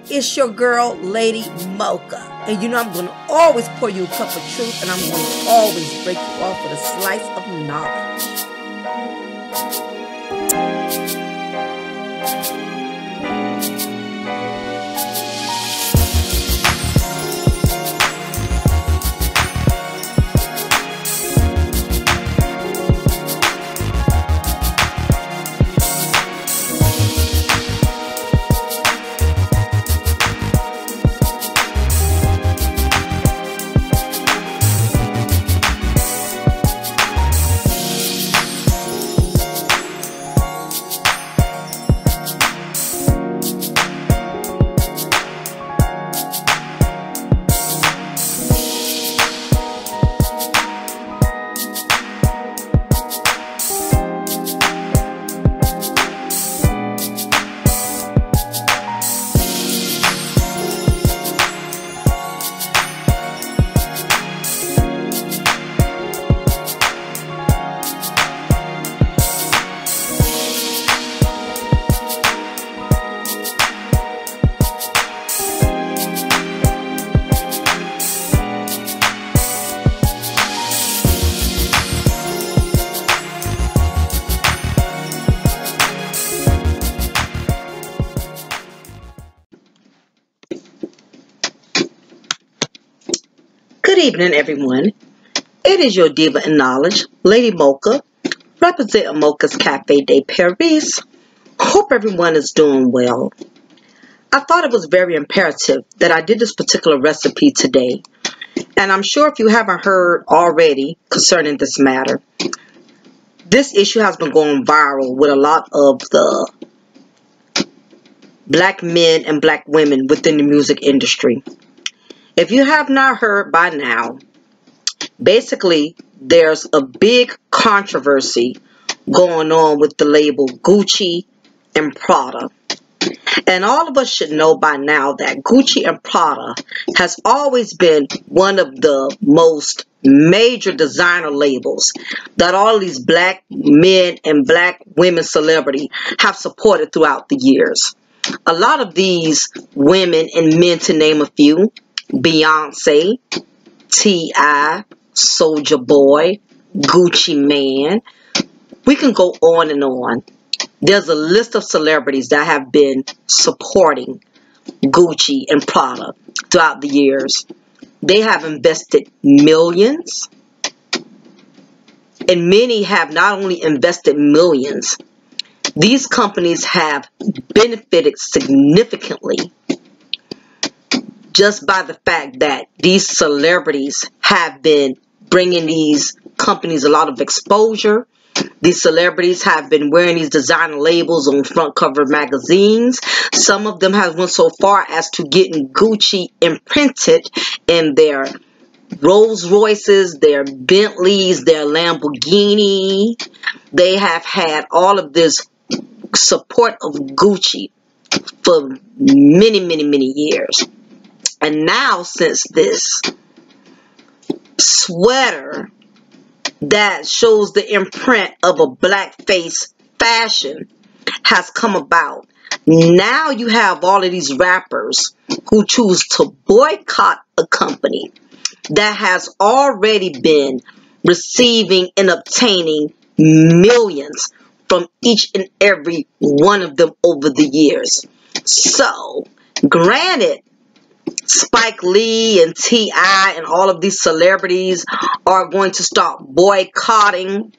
It's your girl, Lady Mocha. And you know I'm going to always pour you a cup of truth, and I'm going to always break you off with a slice of knowledge. Good evening, everyone. It is your diva in knowledge, Lady Mocha, representing Mocha's Cafe de Paris. Hope everyone is doing well. I thought it was very imperative that I did this particular recipe today, and I'm sure if you haven't heard already concerning this matter, this issue has been going viral with a lot of the black men and black women within the music industry. If you have not heard by now, basically there's a big controversy going on with the label Gucci and Prada. And all of us should know by now that Gucci and Prada has always been one of the most major designer labels that all these black men and black women celebrities have supported throughout the years. A lot of these women and men, to name a few, Beyonce, T.I., Soulja Boy, Gucci Man. We can go on and on. There's a list of celebrities that have been supporting Gucci and Prada throughout the years. They have invested millions, and many have not only invested millions, these companies have benefited significantly just by the fact that these celebrities have been bringing these companies a lot of exposure. These celebrities have been wearing these designer labels on front cover magazines. Some of them have went so far as to getting Gucci imprinted in their Rolls Royces, their Bentleys, their Lamborghini. They have had all of this support of Gucci for many, many, many years. And now, since this sweater that shows the imprint of a blackface fashion has come about, now you have all of these rappers who choose to boycott a company that has already been receiving and obtaining millions from each and every one of them over the years. So, granted, Spike Lee and T.I. and all of these celebrities are going to start boycotting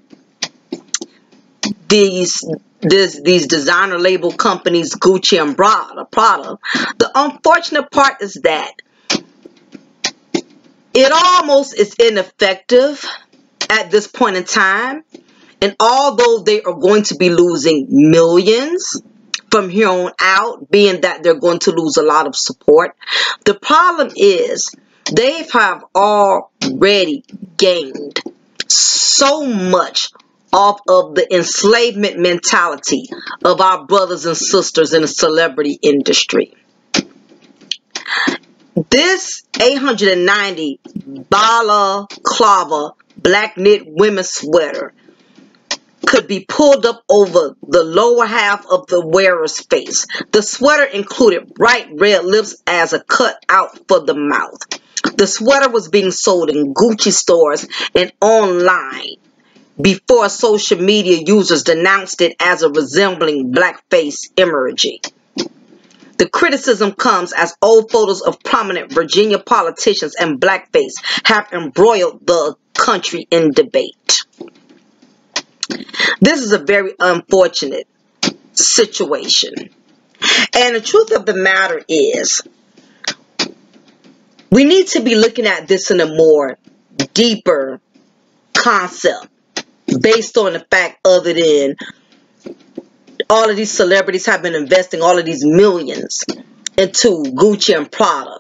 these designer label companies, Gucci and Prada. The unfortunate part is that it almost is ineffective at this point in time. And although they are going to be losing millions from here on out, being that they're going to lose a lot of support, the problem is they have already gained so much off of the enslavement mentality of our brothers and sisters in the celebrity industry. This 890 balaclava black knit women's sweater could be pulled up over the lower half of the wearer's face. The sweater included bright red lips as a cutout for the mouth. The sweater was being sold in Gucci stores and online before social media users denounced it as a resembling blackface imagery. The criticism comes as old photos of prominent Virginia politicians and blackface have embroiled the country in debate. This is a very unfortunate situation. And the truth of the matter is, we need to be looking at this in a more deeper concept based on the fact other than all of these celebrities have been investing all of these millions into Gucci and Prada.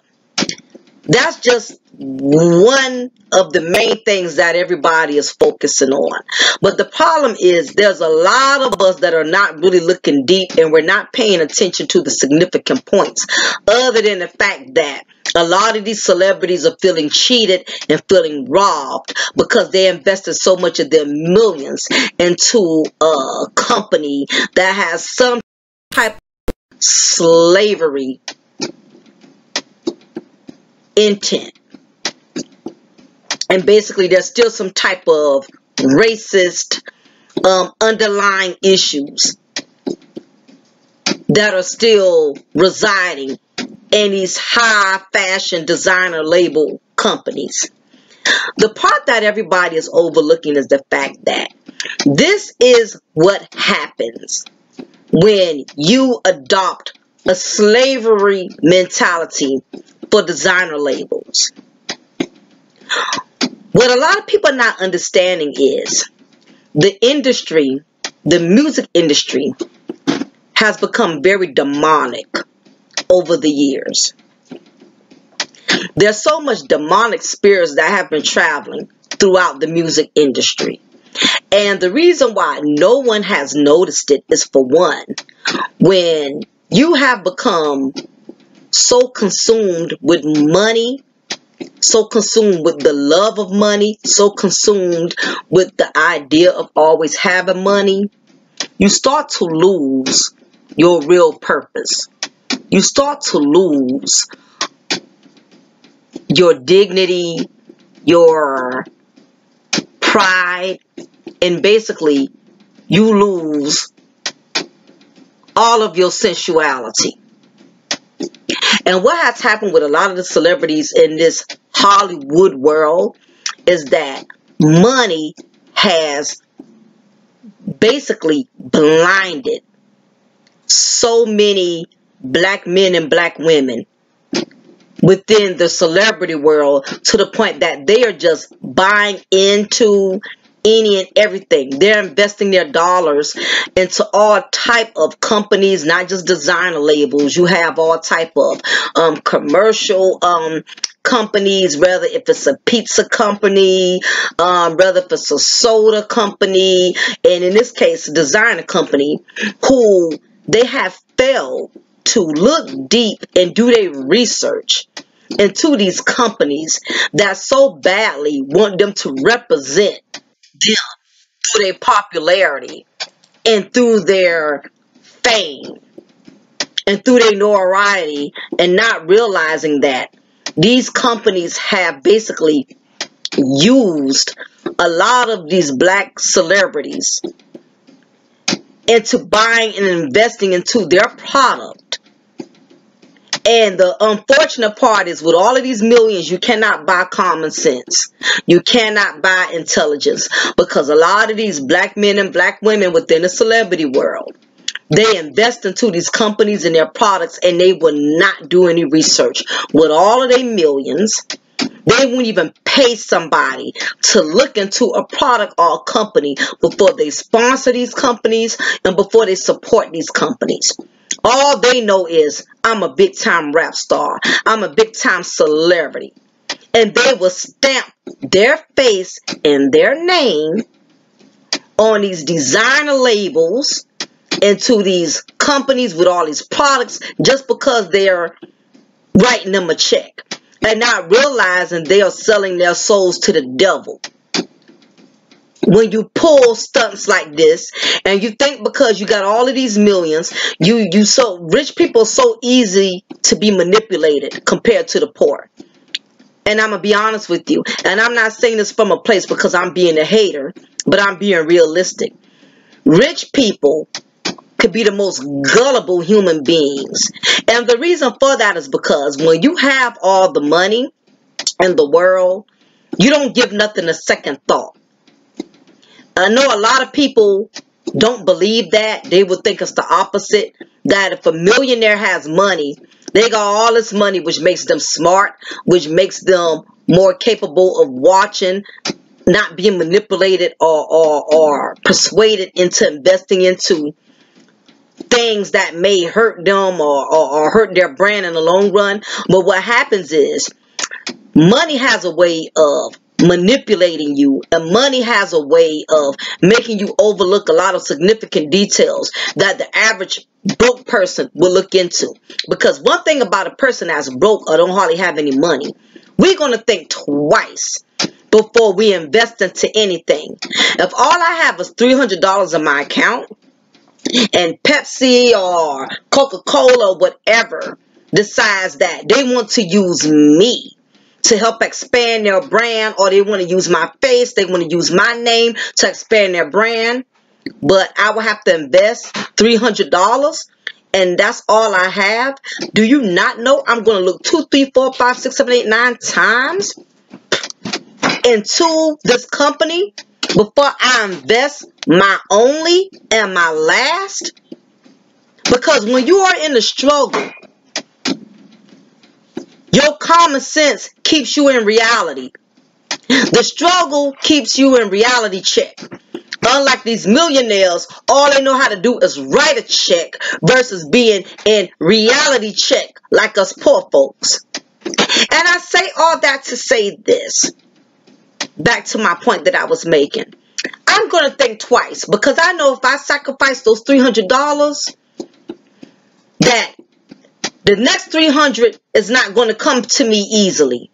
That's just one of the main things that everybody is focusing on. But the problem is there's a lot of us that are not really looking deep, and we're not paying attention to the significant points other than the fact that a lot of these celebrities are feeling cheated and feeling robbed because they invested so much of their millions into a company that has some type of slavery intent. And basically there's still some type of racist underlying issues that are still residing in these high fashion designer label companies. The part that everybody is overlooking is the fact that this is what happens when you adopt a slavery mentality for designer labels. What a lot of people are not understanding is the industry, the music industry, has become very demonic over the years. There's so much demonic spirits that have been traveling throughout the music industry. And the reason why no one has noticed it is, for one, when you have become so consumed with money, so consumed with the love of money, so consumed with the idea of always having money, you start to lose your real purpose. You start to lose your dignity, your pride, and basically you lose all of your sensuality. And what has happened with a lot of the celebrities in this Hollywood world is that money has basically blinded so many black men and black women within the celebrity world to the point that they are just buying into any and everything. They're investing their dollars into all type of companies, not just designer labels. You have all type of commercial companies, whether if it's a pizza company, whether if it's a soda company, and in this case, a designer company, who they have failed to look deep and do their research into these companies that so badly want them to represent them through their popularity and through their fame and through their notoriety, and not realizing that these companies have basically used a lot of these black celebrities into buying and investing into their product. And the unfortunate part is, with all of these millions, you cannot buy common sense. You cannot buy intelligence, because a lot of these black men and black women within the celebrity world, they invest into these companies and their products, and they will not do any research. With all of their millions, they won't even pay somebody to look into a product or a company before they sponsor these companies and before they support these companies. All they know is, I'm a big time rap star. I'm a big time celebrity. And they will stamp their face and their name on these designer labels into these companies with all these products just because they're writing them a check, and not realizing they are selling their souls to the devil. when you pull stunts like this, and you think because you got all of these millions, you so rich people are so easy to be manipulated compared to the poor. And I'm gonna be honest with you, and I'm not saying this from a place because I'm being a hater, but I'm being realistic. Rich people could be the most gullible human beings, and the reason for that is because when you have all the money in the world, you don't give nothing a second thought. I know a lot of people don't believe that. They would think it's the opposite. That if a millionaire has money, they got all this money, which makes them smart, which makes them more capable of watching, not being manipulated or persuaded into investing into things that may hurt them or hurt their brand in the long run. But what happens is money has a way of manipulating you, and money has a way of making you overlook a lot of significant details that the average broke person will look into. Because one thing about a person that's broke or don't hardly have any money, we're going to think twice before we invest into anything. If all I have is $300 in my account, and Pepsi or Coca-Cola or whatever decides that they want to use me to help expand their brand, or they want to use my face, they want to use my name to expand their brand, but I will have to invest $300 and that's all I have, do you not know I'm going to look 2, 3, 4, 5, 6, 7, 8, 9 times into this company before I invest my only and my last? Because when you are in the struggle, your common sense keeps you in reality. The struggle keeps you in reality check. Unlike these millionaires, all they know how to do is write a check versus being in reality check like us poor folks. And I say all that to say this. Back to my point that I was making. I'm going to think twice, because I know if I sacrifice those $300, that the next 300 is not going to come to me easily.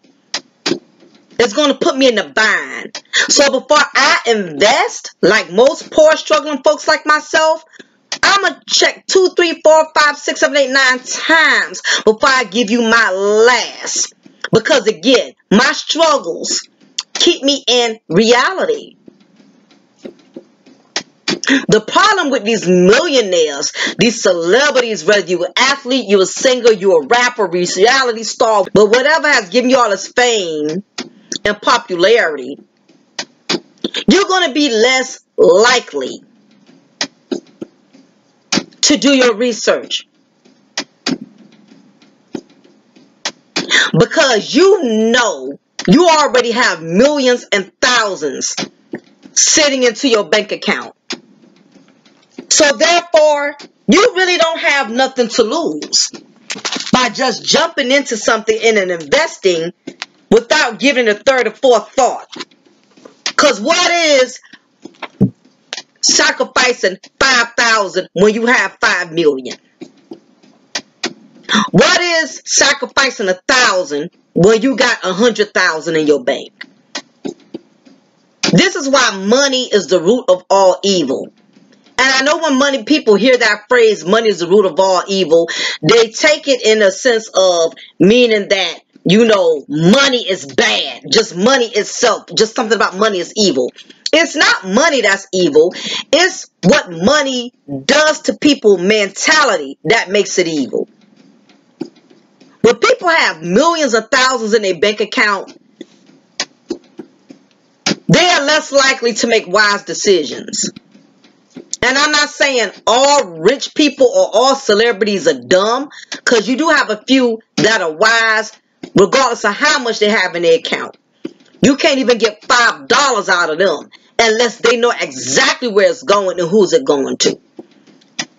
It's going to put me in a bind. So before I invest, like most poor struggling folks like myself, I'm going to check 2, 3, 4, 5, 6, 7, 8, 9 times before I give you my last. Because again, my struggles keep me in reality. The problem with these millionaires, these celebrities, whether you're an athlete, you're a singer, you're a rapper, reality star, but whatever has given you all this fame and popularity, you're going to be less likely to do your research. Because you know you already have millions and thousands sitting into your bank account. So therefore, you really don't have nothing to lose by just jumping into something and investing without giving a third or fourth thought. Because what is sacrificing 5,000 when you have 5 million? What is sacrificing 1,000 when you got 100,000 in your bank? This is why money is the root of all evil. And I know when people hear that phrase, money is the root of all evil, they take it in a sense of meaning that, you know, money is bad. Just money itself, just something about money is evil. It's not money that's evil. It's what money does to people's mentality that makes it evil. When people have millions of thousands in their bank account, they are less likely to make wise decisions. And I'm not saying all rich people or all celebrities are dumb, because you do have a few that are wise regardless of how much they have in their account. You can't even get $5 out of them unless they know exactly where it's going and who's it going to.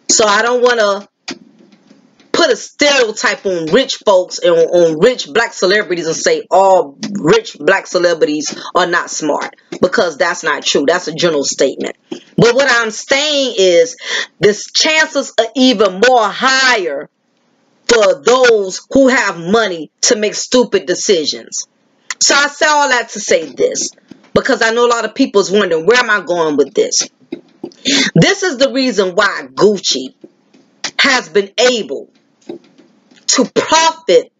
So I don't want to put a stereotype on rich folks and on rich black celebrities and say all rich black celebrities are not smart, because that's not true. That's a general statement. But what I'm saying is the chances are even more higher for those who have money to make stupid decisions. So I say all that to say this. because I know a lot of people is wondering, where am I going with this? This is the reason why Gucci has been able to profit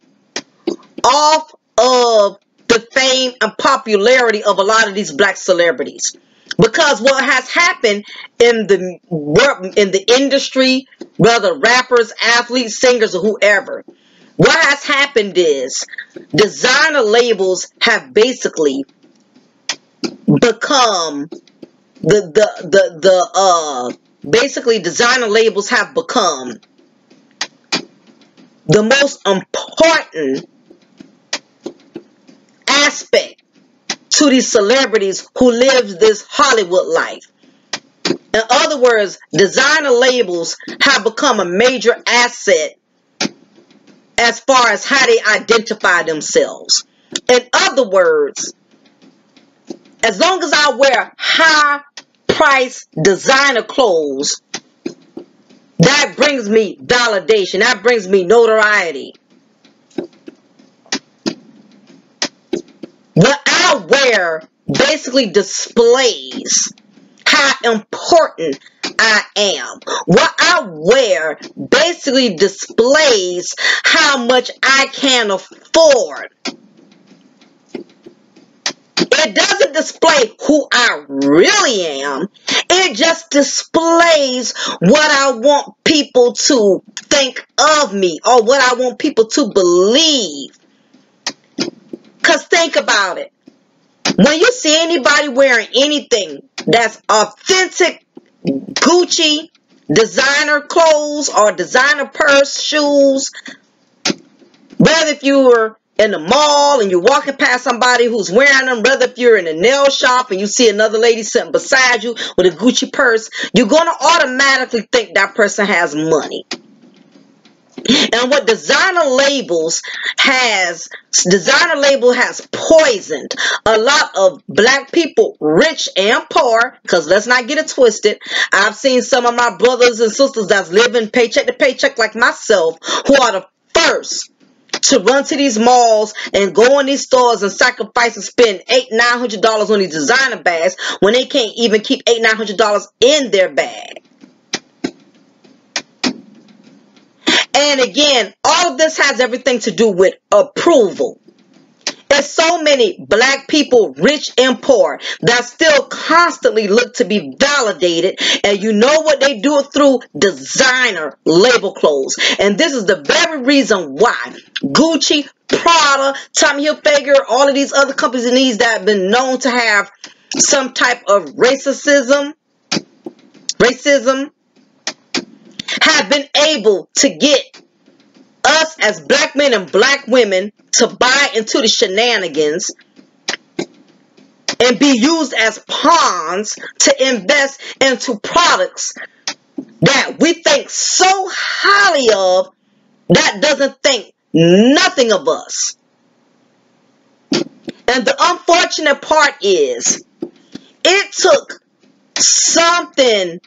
off of the fame and popularity of a lot of these black celebrities. Because what has happened in the industry, whether rappers, athletes, singers, or whoever, what has happened is designer labels have basically become basically designer labels have become the most important aspect to these celebrities who live this Hollywood life. In other words, designer labels have become a major asset as far as how they identify themselves. In other words, as long as I wear high-priced designer clothes, that brings me validation. That brings me notoriety. What I wear basically displays how important I am. What I wear basically displays how much I can afford. It doesn't display who I really am. It just displays what I want people to think of me, or what I want people to believe. Because think about it. When you see anybody wearing anything that's authentic Gucci, designer clothes, or designer purse, shoes, whether if you're in the mall and you're walking past somebody who's wearing them, whether if you're in a nail shop and you see another lady sitting beside you with a Gucci purse, you're going to automatically think that person has money. And what designer label has poisoned a lot of black people, rich and poor, because let's not get it twisted. I've seen some of my brothers and sisters that's living paycheck to paycheck like myself, who are the first to run to these malls and go in these stores and sacrifice and spend $800-900 on these designer bags when they can't even keep $800-900 in their bag. And again, all of this has everything to do with approval. There's so many black people, rich and poor, that still constantly look to be validated. And you know what they do it through? Designer label clothes. And this is the very reason why Gucci, Prada, Tommy Hilfiger, all of these other companies that have been known to have some type of racism, have been able to get us as black men and black women to buy into the shenanigans and be used as pawns to invest into products that we think so highly of that doesn't think nothing of us. And the unfortunate part is, it took something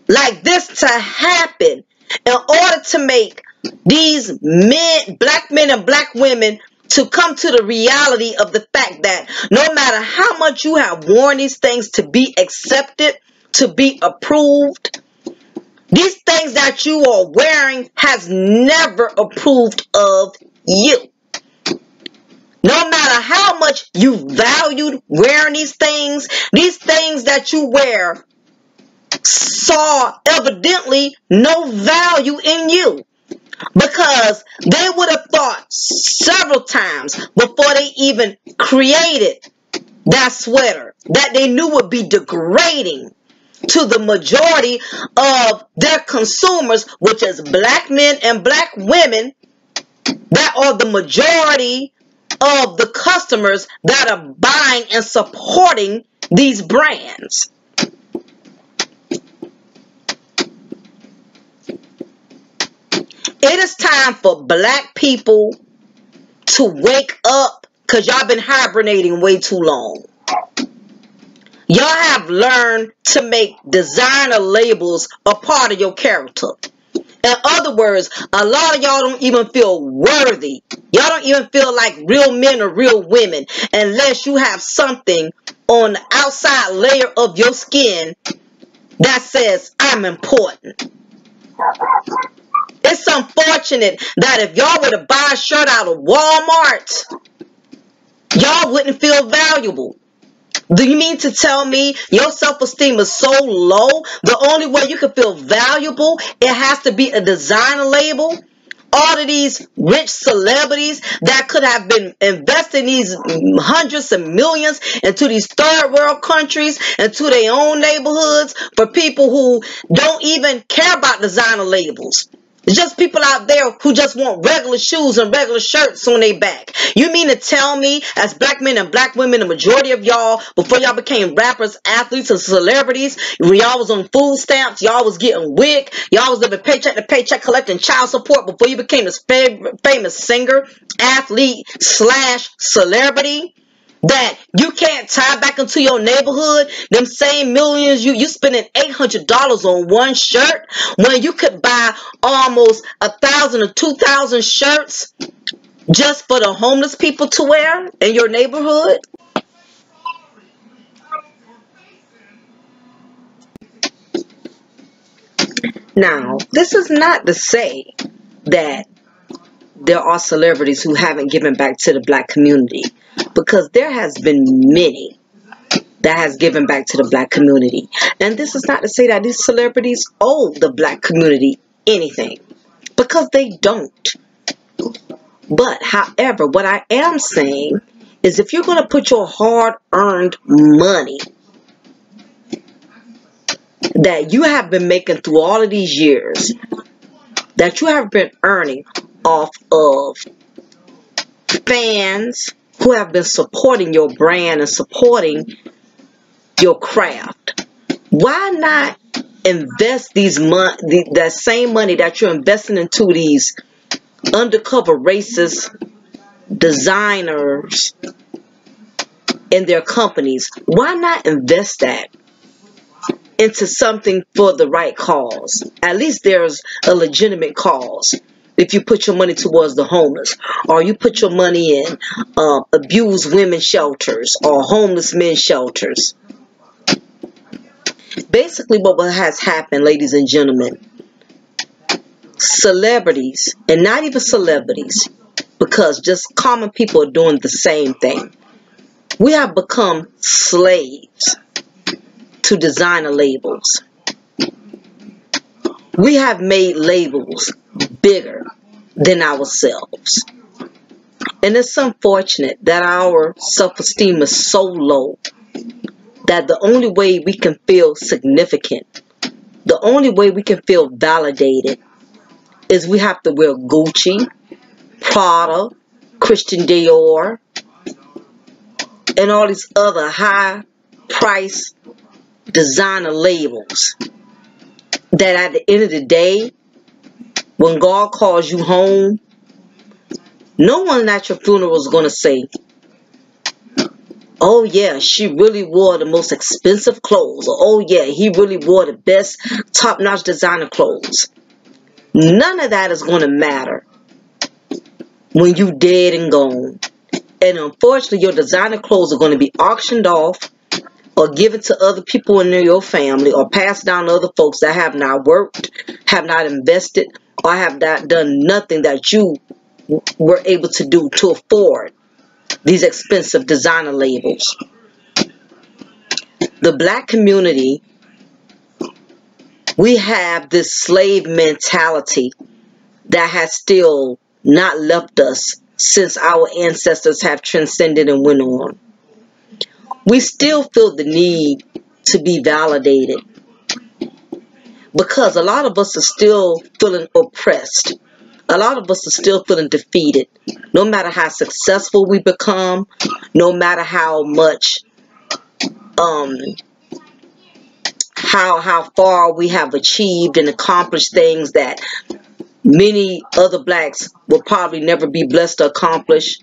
like this to happen in order to make these black men and black women, to come to the reality of the fact that no matter how much you have worn these things to be accepted, to be approved, these things that you are wearing has never approved of you. No matter how much you valued wearing these things that you wear saw evidently no value in you, because they would have thought several times before they even created that sweater that they knew would be degrading to the majority of their consumers, which is black men and black women, that are the majority of the customers that are buying and supporting these brands. It is time for black people to wake up, because y'all been hibernating way too long. Y'all have learned to make designer labels a part of your character. In other words, a lot of y'all don't even feel worthy Y'all don't even feel like real men or real women unless you have something on the outside layer of your skin that says, I'm important. It's unfortunate that if y'all were to buy a shirt out of Walmart, y'all wouldn't feel valuable. Do you mean to tell me your self-esteem is so low, the only way you can feel valuable, it has to be a designer label? All of these rich celebrities that could have been investing these hundreds of millions into these third world countries, into their own neighborhoods, for people who don't even care about designer labels. It's just people out there who just want regular shoes and regular shirts on their back. You mean to tell me, as black men and black women, the majority of y'all, before y'all became rappers, athletes, and celebrities, when y'all was on food stamps, y'all was getting WIC, y'all was living paycheck to paycheck collecting child support before you became this famous singer, athlete, / celebrity, that you can't tie back into your neighborhood them same millions you spending $800 on one shirt when you could buy almost 1,000 or 2,000 shirts just for the homeless people to wear in your neighborhood? Now, this is not to say that there are celebrities who haven't given back to the black community, because there has been many that has given back to the black community. And this is not to say that these celebrities owe the black community anything, because they don't. But, however, what I am saying is, if you're going to put your hard-earned money that you have been making through all of these years, that you have been earning off of fans who have been supporting your brand and supporting your craft, why not invest that same money that you're investing into these undercover racist designers in their companies? Why not invest that into something for the right cause? At least there's a legitimate cause. If you put your money towards the homeless, or you put your money in abused women shelters or homeless men shelters. Basically, what has happened, ladies and gentlemen, celebrities, and not even celebrities, because just common people are doing the same thing. We have become slaves to designer labels. We have made labels bigger than ourselves. And it's unfortunate that our self-esteem is so low that the only way we can feel significant, the only way we can feel validated, is we have to wear Gucci, Prada, Christian Dior, and all these other high-price designer labels that at the end of the day, when God calls you home, no one at your funeral is going to say, oh yeah, she really wore the most expensive clothes, or oh yeah, he really wore the best top-notch designer clothes. None of that is going to matter when you dead and gone. And unfortunately, your designer clothes are going to be auctioned off or given to other people in your family, or passed down to other folks that have not worked, have not invested, or have not done nothing that you were able to do to afford these expensive designer labels. The black community, we have this slave mentality that has still not left us since our ancestors have transcended and went on. We still feel the need to be validated because a lot of us are still feeling oppressed. A lot of us are still feeling defeated. No matter how successful we become, no matter how much, how far we have achieved and accomplished things that many other blacks will probably never be blessed to accomplish.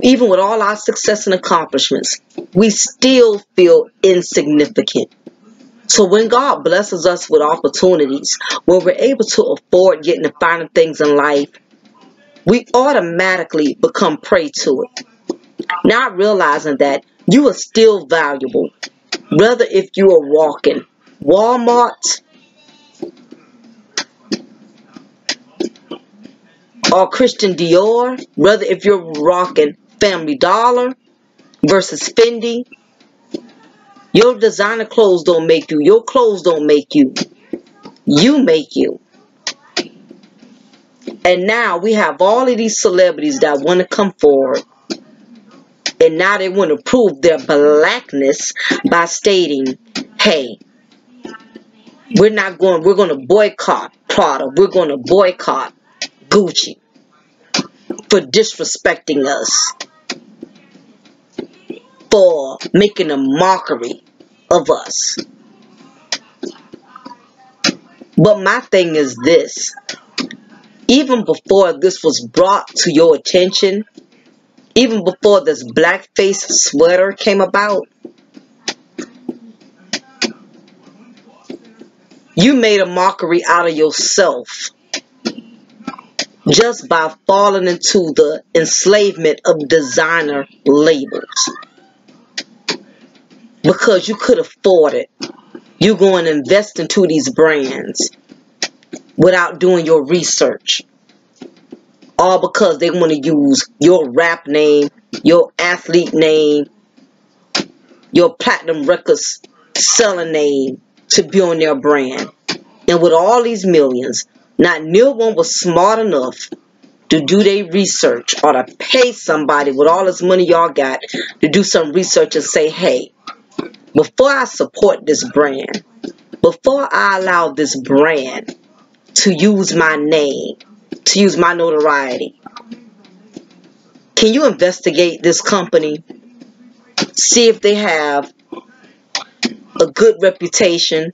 Even with all our success and accomplishments, we still feel insignificant. So when God blesses us with opportunities, when we're able to afford getting the finer things in life, we automatically become prey to it, not realizing that you are still valuable, whether if you are walking Walmart or Christian Dior, whether if you're rocking Family Dollar versus Fendi. Your designer clothes don't make you. Your clothes don't make you. You make you. And now we have all of these celebrities that want to come forward. And now they want to prove their blackness by stating, hey, we're going to boycott Prada. We're going to boycott Gucci for disrespecting us, for making a mockery of us. But my thing is this. Even before this was brought to your attention, even before this Blackface sweater came about, you made a mockery out of yourself just by falling into the enslavement of designer labels. Because you could afford it. You go and invest into these brands without doing your research. All because they want to use your rap name, your athlete name, your platinum records selling name to be on their brand. And with all these millions, not near one was smart enough to do their research or to pay somebody with all this money y'all got to do some research and say, hey, before I support this brand, before I allow this brand to use my name, to use my notoriety, can you investigate this company? See if they have a good reputation.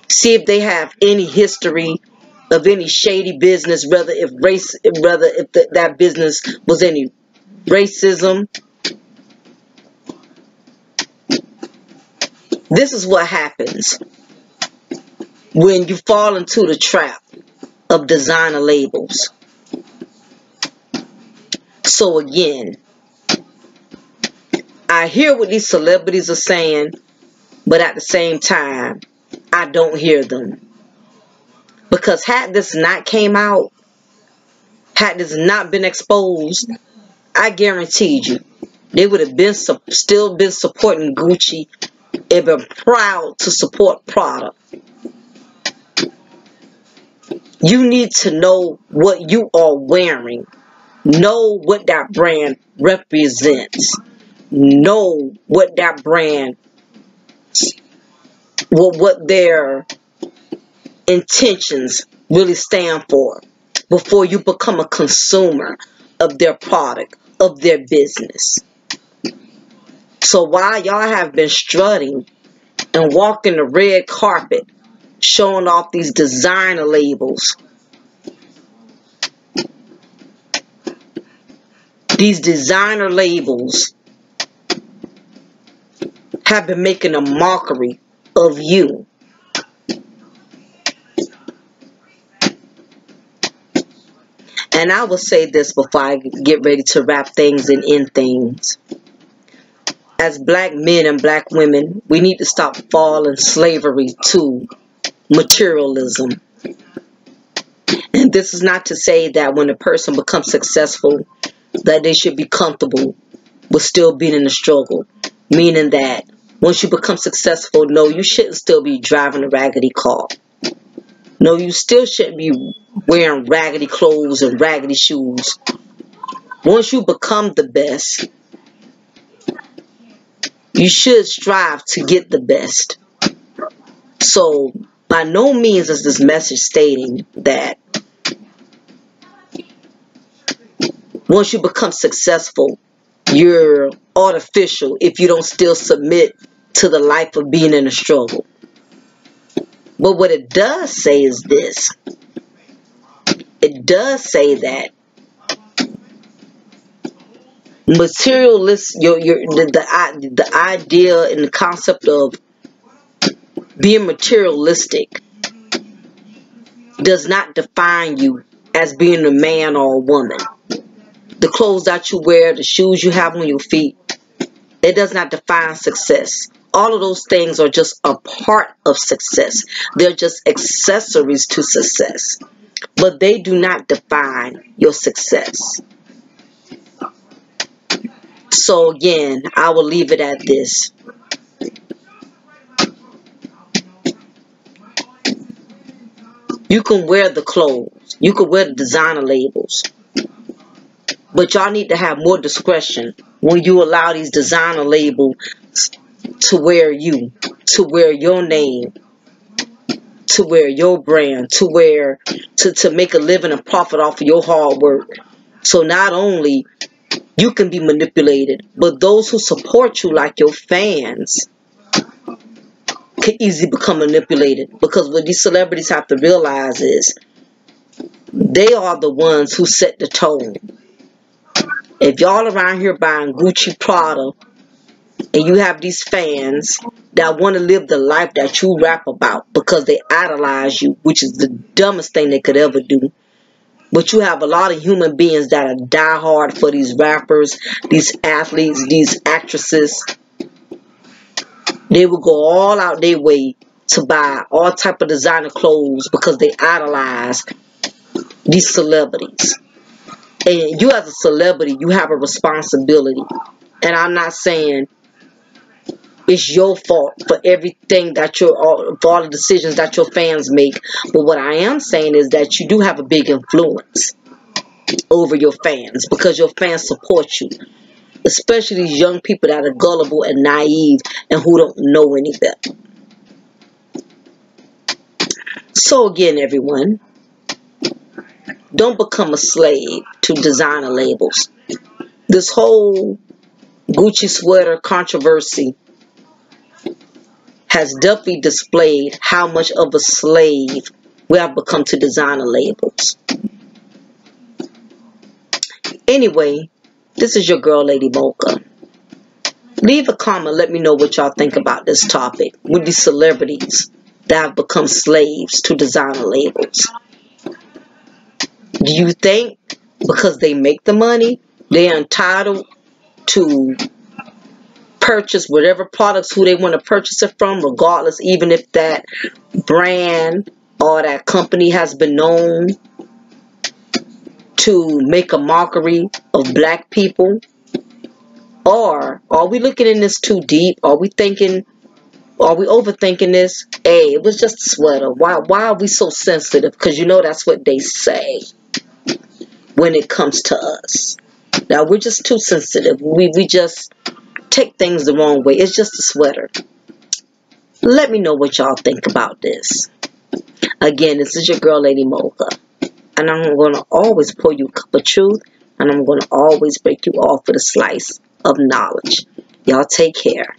See if they have any history of any shady business, whether if that business was any racism. This is what happens when you fall into the trap of designer labels. So again, I hear what these celebrities are saying, but at the same time, I don't hear them. Because had this not came out, had this not been exposed, I guarantee you, they would have been still been supporting Gucci and been proud to support Prada. You need to know what you are wearing. Know what that brand represents. Know what that brand, what their intentions really stand for before you become a consumer of their product, of their business. So while y'all have been strutting and walking the red carpet, showing off these designer labels, these designer labels have been making a mockery of you. And I will say this before I get ready to wrap things and end things. As black men and black women, we need to stop falling slavery to materialism. And this is not to say that when a person becomes successful, that they should be comfortable with still being in the struggle. Meaning that once you become successful, no, you shouldn't still be driving a raggedy car. No, you still shouldn't be wearing raggedy clothes and raggedy shoes. Once you become the best, you should strive to get the best. So, by no means is this message stating that once you become successful, you're artificial if you don't still submit to the life of being in a struggle. But what it does say is this. It does say that materialist, the idea and the concept of being materialistic does not define you as being a man or a woman. The clothes that you wear, the shoes you have on your feet, it does not define success. All of those things are just a part of success. They're just accessories to success. But they do not define your success. So again, I will leave it at this. You can wear the clothes. You can wear the designer labels. But y'all need to have more discretion when you allow these designer labels to wear you, to wear your name, to wear your brand, to make a living and profit off of your hard work. So not only you can be manipulated, but those who support you, like your fans, can easily become manipulated. Because what these celebrities have to realize is they are the ones who set the tone. If y'all around here buying Gucci, Prada, and you have these fans that want to live the life that you rap about because they idolize you, which is the dumbest thing they could ever do. But you have a lot of human beings that are diehard for these rappers, these athletes, these actresses. They will go all out their way to buy all type of designer clothes because they idolize these celebrities. And you as a celebrity, you have a responsibility. And I'm not saying it's your fault for everything that for all the decisions that your fans make. But what I am saying is that you do have a big influence over your fans because your fans support you. Especially these young people that are gullible and naive and who don't know any better. So again, everyone, don't become a slave to designer labels. This whole Gucci sweater controversy has definitely displayed how much of a slave we have become to designer labels. Anyway, this is your girl, Lady Mocha. Leave a comment. Let me know what y'all think about this topic with these celebrities that have become slaves to designer labels. Do you think because they make the money, they're entitled to purchase whatever products who they want to purchase it from, regardless, even if that brand or that company has been known to make a mockery of black people? Or are we looking in this too deep? Are we overthinking this? Hey, it was just a sweater. Why are we so sensitive? Because you know that's what they say when it comes to us. Now we're just too sensitive. We just take things the wrong way. It's just a sweater. Let me know what y'all think about this. Again, this is your girl, Lady Mocha. And I'm going to always pour you a cup of truth. And I'm going to always break you off with a slice of knowledge. Y'all take care.